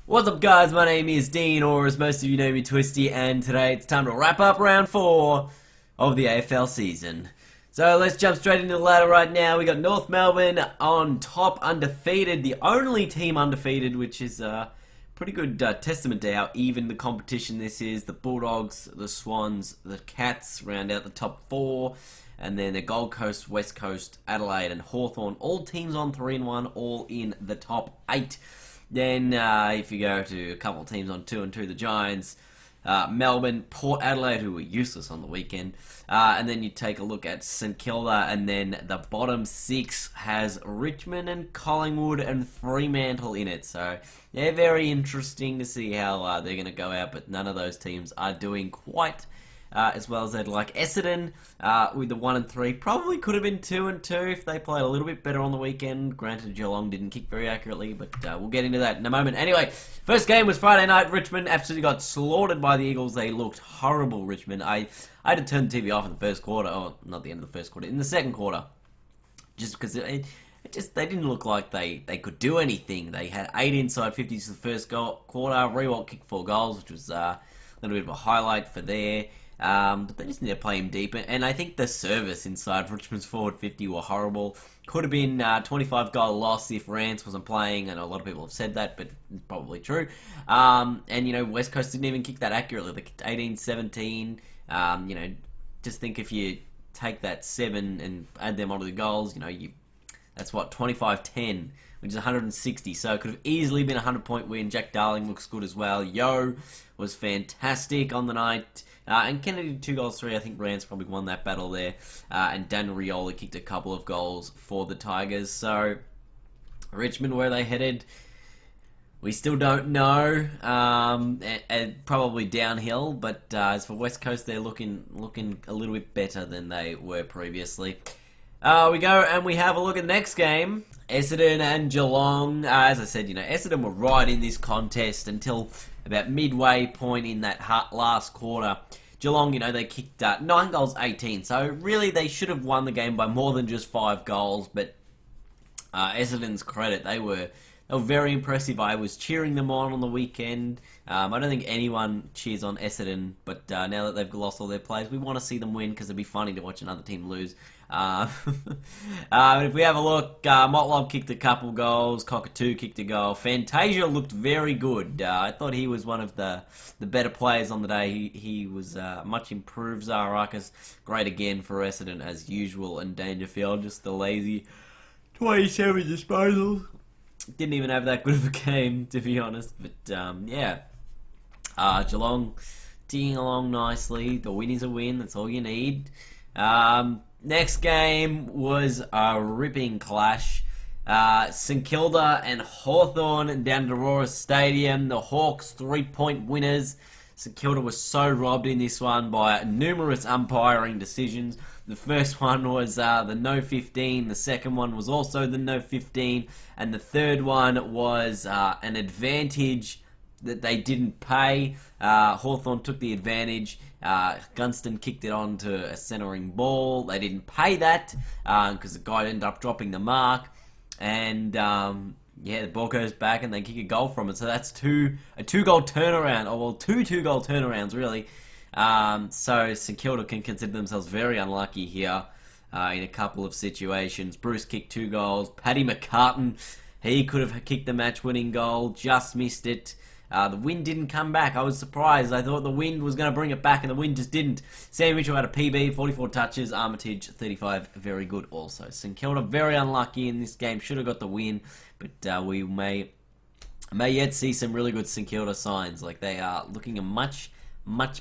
What's up, guys? My name is Dean, or as most of you know me, Twisty, and today it's time to wrap up round 4 of the AFL season. So let's jump straight into the ladder right now. We got North Melbourne on top, undefeated, the only team undefeated, which is a pretty good testament to how even the competition this is. The Bulldogs, the Swans, the Cats round out the top 4, and then the Gold Coast, West Coast, Adelaide, and Hawthorn, all teams on 3-1, all in the top 8. Then, if you go to a couple of teams on 2-2, the Giants, Melbourne, Port Adelaide, who were useless on the weekend, and then you take a look at St Kilda, and then the bottom 6 has Richmond and Collingwood and Fremantle in it. So they're very interesting to see how they're going to go out, but none of those teams are doing quite as well as they'd like. Essendon with the 1 and 3 probably could have been 2 and 2 if they played a little bit better on the weekend. Granted, Geelong didn't kick very accurately, but we'll get into that in a moment. Anyway, first game was Friday night. Richmond absolutely got slaughtered by the Eagles. They looked horrible, Richmond. I had to turn the TV off in the first quarter. Oh, not the end of the first quarter, in the second quarter, just because they didn't look like they could do anything. They had 8 inside 50s for the first quarter. Rewalt kicked 4 goals, which was a little bit of a highlight for there. But they just need to play him deeper, and I think the service inside Richmond's forward 50 were horrible. Could have been 25-goal loss if Rance wasn't playing, and a lot of people have said that, but it's probably true. And, West Coast didn't even kick that accurately. They kicked 18-17. Just think if you take that 7 and add them onto the goals, that's what, 25-10, which is 160. So it could have easily been a 100-point win. Jack Darling looks good as well. Yo was fantastic on the night. And Kennedy 2 goals 3. I think Rance probably won that battle there. And Dan Riola kicked a couple of goals for the Tigers. So Richmond, where are they headed? We still don't know. And probably downhill. But as for West Coast, they're looking a little bit better than they were previously. We go and we have a look at the next game. Essendon and Geelong. As I said, Essendon were right in this contest until about midway point in that last quarter. Geelong, they kicked 9 goals, 18. So really, they should have won the game by more than just 5 goals. But Essendon's credit, they were very impressive. I was cheering them on the weekend. I don't think anyone cheers on Essendon, but now that they've lost all their players, we want to see them win because it'd be funny to watch another team lose. But if we have a look, Motlop kicked a couple goals, Cockatoo kicked a goal. Fantasia looked very good. I thought he was one of the better players on the day. He was much improved. Zaharakis, great again for Essendon as usual, and Dangerfield just the lazy 27 disposals. Didn't even have that good of a game, to be honest. But Geelong ticking along nicely. The win is a win. That's all you need. Next game was a ripping clash. St Kilda and Hawthorn down at Aurora Stadium. The Hawks 3-point winners. St Kilda was so robbed in this one by numerous umpiring decisions. The first one was the no 15. The second one was also the no 15. And the third one was an advantage that they didn't pay. Hawthorn took the advantage. Gunston kicked it onto a centering ball. They didn't pay that because the guy ended up dropping the mark. And the ball goes back and they kick a goal from it. So that's a 2-goal turnaround. Or well, two 2-goal turnarounds really. So St Kilda can consider themselves very unlucky here in a couple of situations. Bruce kicked 2 goals. Paddy McCartan, he could have kicked the match-winning goal, just missed it. The wind didn't come back. I was surprised. I thought the wind was going to bring it back, and the wind just didn't. Sam Mitchell had a PB, 44 touches. Armitage, 35, very good also. St Kilda, very unlucky in this game. Should have got the win, but we may yet see some really good St Kilda signs. Like, they are looking a much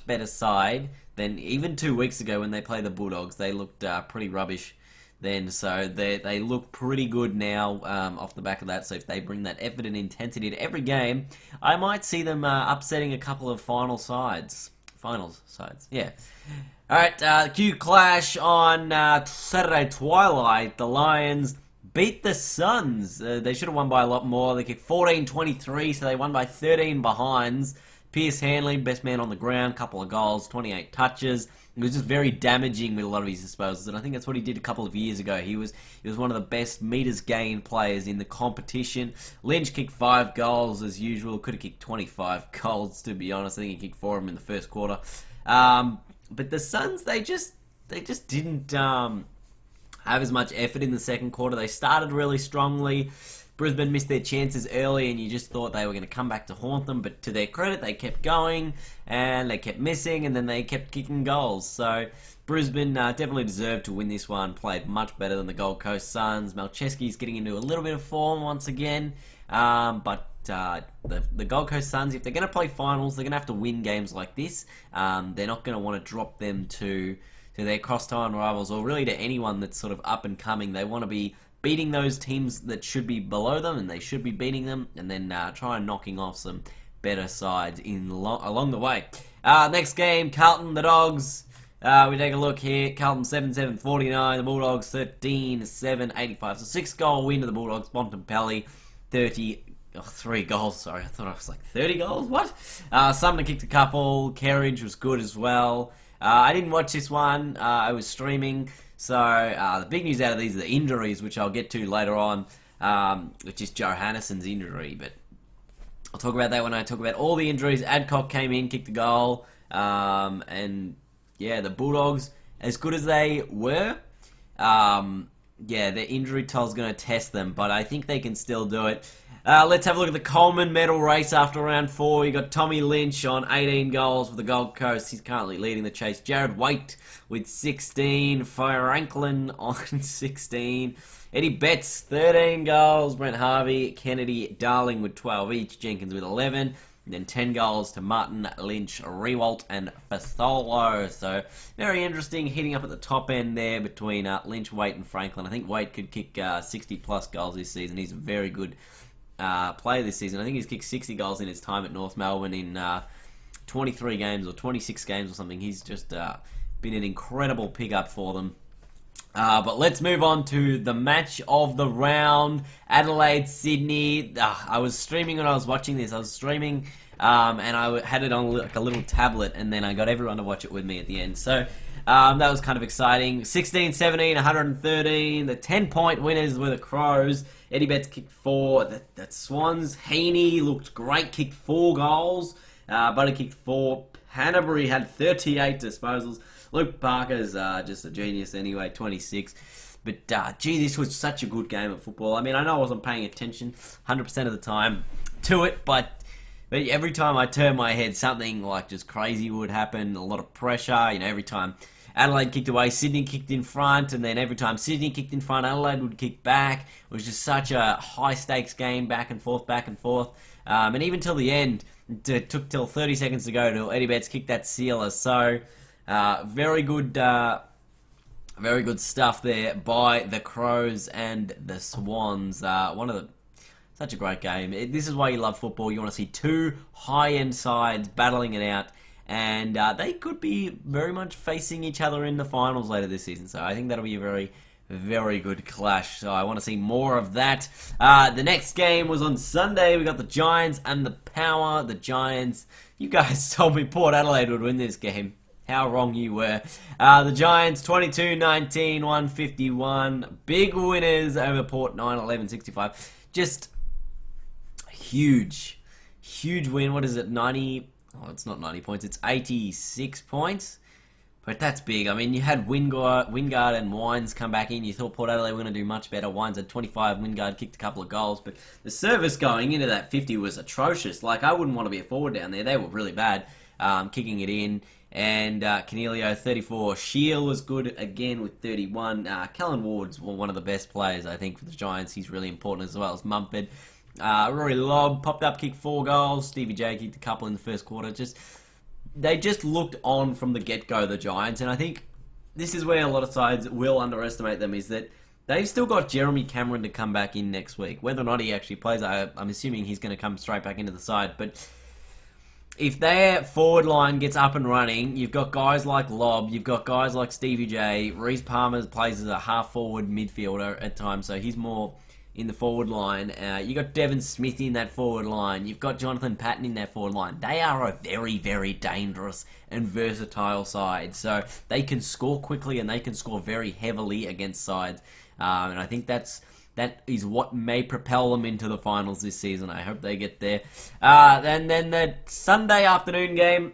better side than even 2 weeks ago when they played the Bulldogs. They looked pretty rubbish then, so they look pretty good now off the back of that. So if they bring that effort and intensity to every game, I might see them upsetting a couple of finals sides. Yeah. Alright, Q Clash on Saturday twilight. The Lions beat the Suns. They should have won by a lot more. They kicked 14-23, so they won by 13 behinds. Pierce Hanley, best man on the ground, couple of goals, 28 touches. He was just very damaging with a lot of his disposals, and I think that's what he did a couple of years ago. He was one of the best meters gained players in the competition. Lynch kicked 5 goals as usual. Could have kicked 25 goals, to be honest. I think he kicked 4 of them in the first quarter. But the Suns, they just didn't have as much effort in the second quarter. They started really strongly. Brisbane missed their chances early, and you just thought they were going to come back to haunt them. But to their credit, they kept going, and they kept missing, and then they kept kicking goals. So Brisbane definitely deserved to win this one. Played much better than the Gold Coast Suns. Malcheski's getting into a little bit of form once again. But the Gold Coast Suns, if they're going to play finals, they're going to have to win games like this. They're not going to want to drop them to their cross-town rivals, or really to anyone that's sort of up and coming. They want to be beating those teams that should be below them, and they should be beating them, and then try and knocking off some better sides along the way. Next game, Carlton, the Dogs. We take a look here. Carlton 7-7-49, the Bulldogs 13-7-85. So 6-goal win to the Bulldogs. Bontempelli 3 goals. Sorry, I thought I was like 30 goals. What? Sumner kicked a couple. Kerridge was good as well. I didn't watch this one. I was streaming. So the big news out of these are the injuries, which I'll get to later on, which is Johannesson's injury. But I'll talk about that when I talk about all the injuries. Adcock came in, kicked a goal, and yeah, the Bulldogs, as good as they were, yeah, their injury toll's going to test them, but I think they can still do it. Let's have a look at the Coleman medal race after round 4. You got Tommy Lynch on 18 goals for the Gold Coast. He's currently leading the chase. Jared Waite with 16. Franklin on 16. Eddie Betts, 13 goals. Brent Harvey, Kennedy, Darling with 12 each. Jenkins with 11. And then 10 goals to Martin, Lynch, Rewalt, and Fasolo. So, very interesting, hitting up at the top end there between Lynch, Waite, and Franklin. I think Waite could kick 60-plus goals this season. He's a very good player this season. I think he's kicked 60 goals in his time at North Melbourne in 23 games or 26 games or something. He's just been an incredible pickup for them. But let's move on to the match of the round. Adelaide, Sydney. I was streaming when I was watching this. I was streaming and I had it on like a little tablet, and then I got everyone to watch it with me at the end. So that was kind of exciting. 16-17, 113. The 10-point winners were the Crows. Eddie Betts kicked 4. That Swans. Heaney looked great, kicked 4 goals. Buddy kicked 4. Hanbury had 38 disposals. Luke Parker's just a genius anyway, 26. But, gee, this was such a good game of football. I mean, I know I wasn't paying attention 100% of the time to it, but every time I turned my head, something like just crazy would happen, a lot of pressure. You know, every time Adelaide kicked away, Sydney kicked in front, and then every time Sydney kicked in front, Adelaide would kick back. It was just such a high-stakes game, back and forth, back and forth. And even till the end, it took till 30 seconds to go till Eddie Betts kicked that sealer. So, very good stuff there by the Crows and the Swans. Such a great game. This is why you love football. You want to see two high-end sides battling it out, and they could be very much facing each other in the finals later this season. So I think that'll be a very, very good clash. So I want to see more of that. The next game was on Sunday. We got the Giants and the Power. The Giants, you guys told me Port Adelaide would win this game. How wrong you were. The Giants, 22-19, 151. Big winners over Port, 9-11, 65. Just huge win. What is it, 90? Oh, it's not 90 points. It's 86 points. But that's big. I mean, you had Wingard and Wines come back in. You thought Port Adelaide were going to do much better. Wines had 25. Wingard kicked a couple of goals. But the service going into that 50 was atrocious. Like, I wouldn't want to be a forward down there. They were really bad, kicking it in. And Canelio, 34. Shield was good again with 31. Callan Ward's one of the best players, I think, for the Giants. He's really important, as well as Mumford. Rory Lobb popped up, kicked 4 goals. Stevie J kicked a couple in the first quarter. They just looked on from the get-go, the Giants. And I think this is where a lot of sides will underestimate them, is that they've still got Jeremy Cameron to come back in next week. Whether or not he actually plays, I'm assuming he's going to come straight back into the side. But if their forward line gets up and running, you've got guys like Lobb, you've got guys like Stevie J. Reece Palmer plays as a half-forward midfielder at times, so he's more in the forward line. You got Devon Smith in that forward line. You've got Jonathan Patton in that forward line. They are a very, very dangerous and versatile side. So they can score quickly and they can score very heavily against sides. And I think that is what may propel them into the finals this season. I hope they get there. And then the Sunday afternoon game,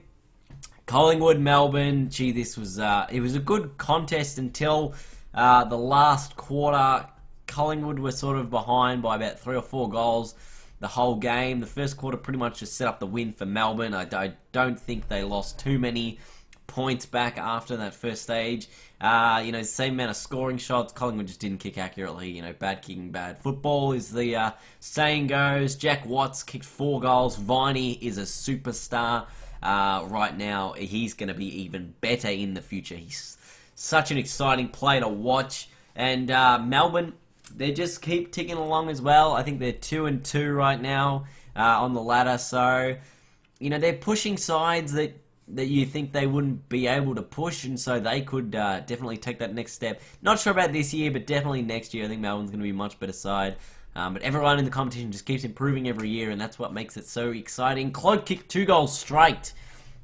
Collingwood, Melbourne. Gee, this was it was a good contest until the last quarter. Collingwood were sort of behind by about 3 or 4 goals the whole game. The first quarter pretty much just set up the win for Melbourne. I don't think they lost too many points back after that first stage. Same amount of scoring shots. Collingwood just didn't kick accurately. Bad kicking, bad football, is the saying goes. Jack Watts kicked 4 goals. Viney is a superstar right now. He's going to be even better in the future. He's such an exciting player to watch. And Melbourne, they just keep ticking along as well. I think they're 2-2 right now on the ladder. So, they're pushing sides that you think they wouldn't be able to push, and so they could definitely take that next step. Not sure about this year, but definitely next year. I think Melbourne's going to be a much better side. But everyone in the competition just keeps improving every year, and that's what makes it so exciting. Clode kicked 2 goals straight.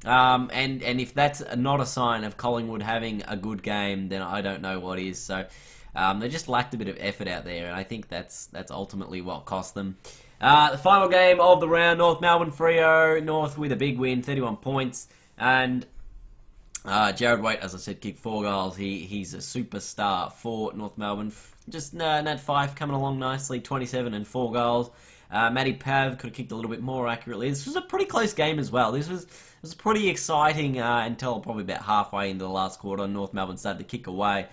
And if that's not a sign of Collingwood having a good game, then I don't know what is. So they just lacked a bit of effort out there, and I think that's ultimately what cost them. The final game of the round, North Melbourne Freo. North with a big win, 31 points. And Jared Waite, as I said, kicked 4 goals. He's a superstar for North Melbourne. Just Nat Fyfe coming along nicely, 27 and 4 goals. Matty Pav could have kicked a little bit more accurately. This was a pretty close game as well. This was pretty exciting until probably about halfway into the last quarter. North Melbourne started to kick away.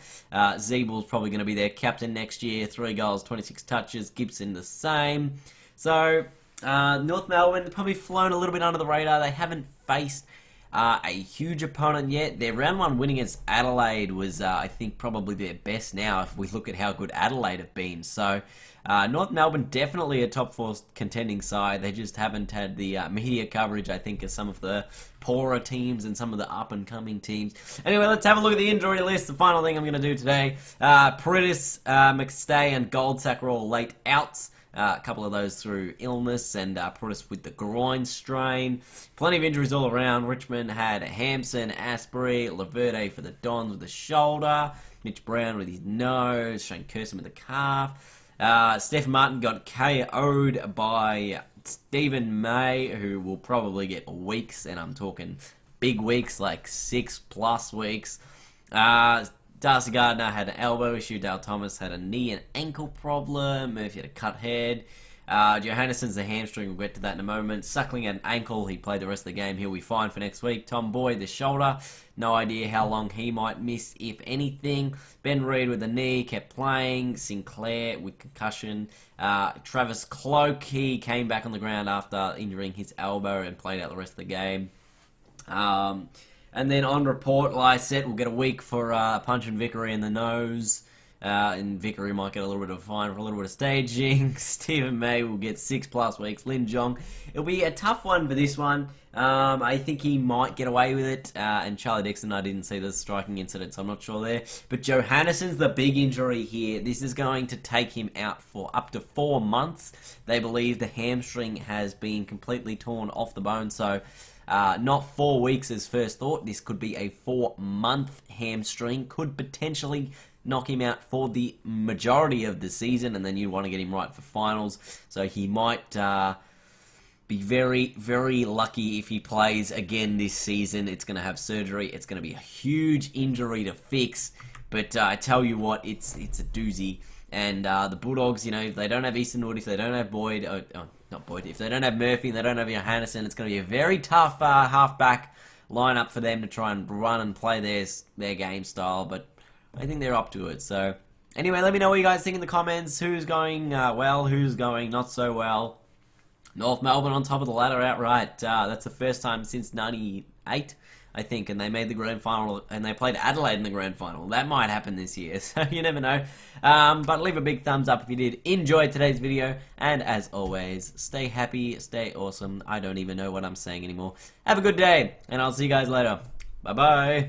Zeebel's probably going to be their captain next year. 3 goals, 26 touches. Gibson the same. So North Melbourne probably flown a little bit under the radar. They haven't faced a huge opponent yet. Their round 1 win against Adelaide was, I think, probably their best now if we look at how good Adelaide have been. So North Melbourne definitely a top 4 contending side. They just haven't had the media coverage, I think, as some of the poorer teams and some of the up-and-coming teams. Anyway, let's have a look at the injury list. The final thing I'm going to do today. Paridis, McStay, and Goldsack are all late outs. A couple of those through illness, and Paridis with the groin strain. Plenty of injuries all around. Richmond had Hampson, Asprey, Laverde for the Dons with the shoulder, Mitch Brown with his nose, Shane Kirsten with the calf. Stephen Martin got KO'd by Stephen May, who will probably get weeks, and I'm talking big weeks, like 6+ weeks. Darcy Gardner had an elbow issue. Dale Thomas had a knee and ankle problem. Murphy had a cut head. Johannesson's a hamstring. We'll get to that in a moment. Suckling had an ankle. He played the rest of the game. He'll be fine for next week. Tom Boyd, the shoulder. No idea how long he might miss, if anything. Ben Reid with the knee. Kept playing. Sinclair with concussion. Travis Cloak, he came back on the ground after injuring his elbow and played out the rest of the game. And then on report, like I said, we'll get a week for punching Vickery in the nose. And Vickery might get a little bit of a fine for a little bit of staging. Stephen May will get 6+ weeks. Lin Jong, it'll be a tough one for this one. I think he might get away with it. And Charlie Dixon, I didn't see the striking incident, so I'm not sure there. But Johannesson's the big injury here. This is going to take him out for up to 4 months. They believe the hamstring has been completely torn off the bone, so not 4 weeks as first thought. This could be a 4-month hamstring. Could potentially knock him out for the majority of the season, and then you want to get him right for finals. So he might be very, very lucky if he plays again this season. It's going to have surgery. It's going to be a huge injury to fix. But I tell you what, it's a doozy. And the Bulldogs, if they don't have Easton Wood, if they don't have Boyd, if they don't have Murphy and they don't have Johannesson, it's going to be a very tough halfback lineup for them to try and run and play their game style. But I think they're up to it. So anyway, let me know what you guys think in the comments. Who's going well, who's going not so well. North Melbourne on top of the ladder outright. That's the first time since 98, I think, and they made the grand final, and they played Adelaide in the grand final. That might happen this year, so you never know. But leave a big thumbs up if you did enjoy today's video, and as always, stay happy, stay awesome. I don't even know what I'm saying anymore. Have a good day, and I'll see you guys later. Bye-bye.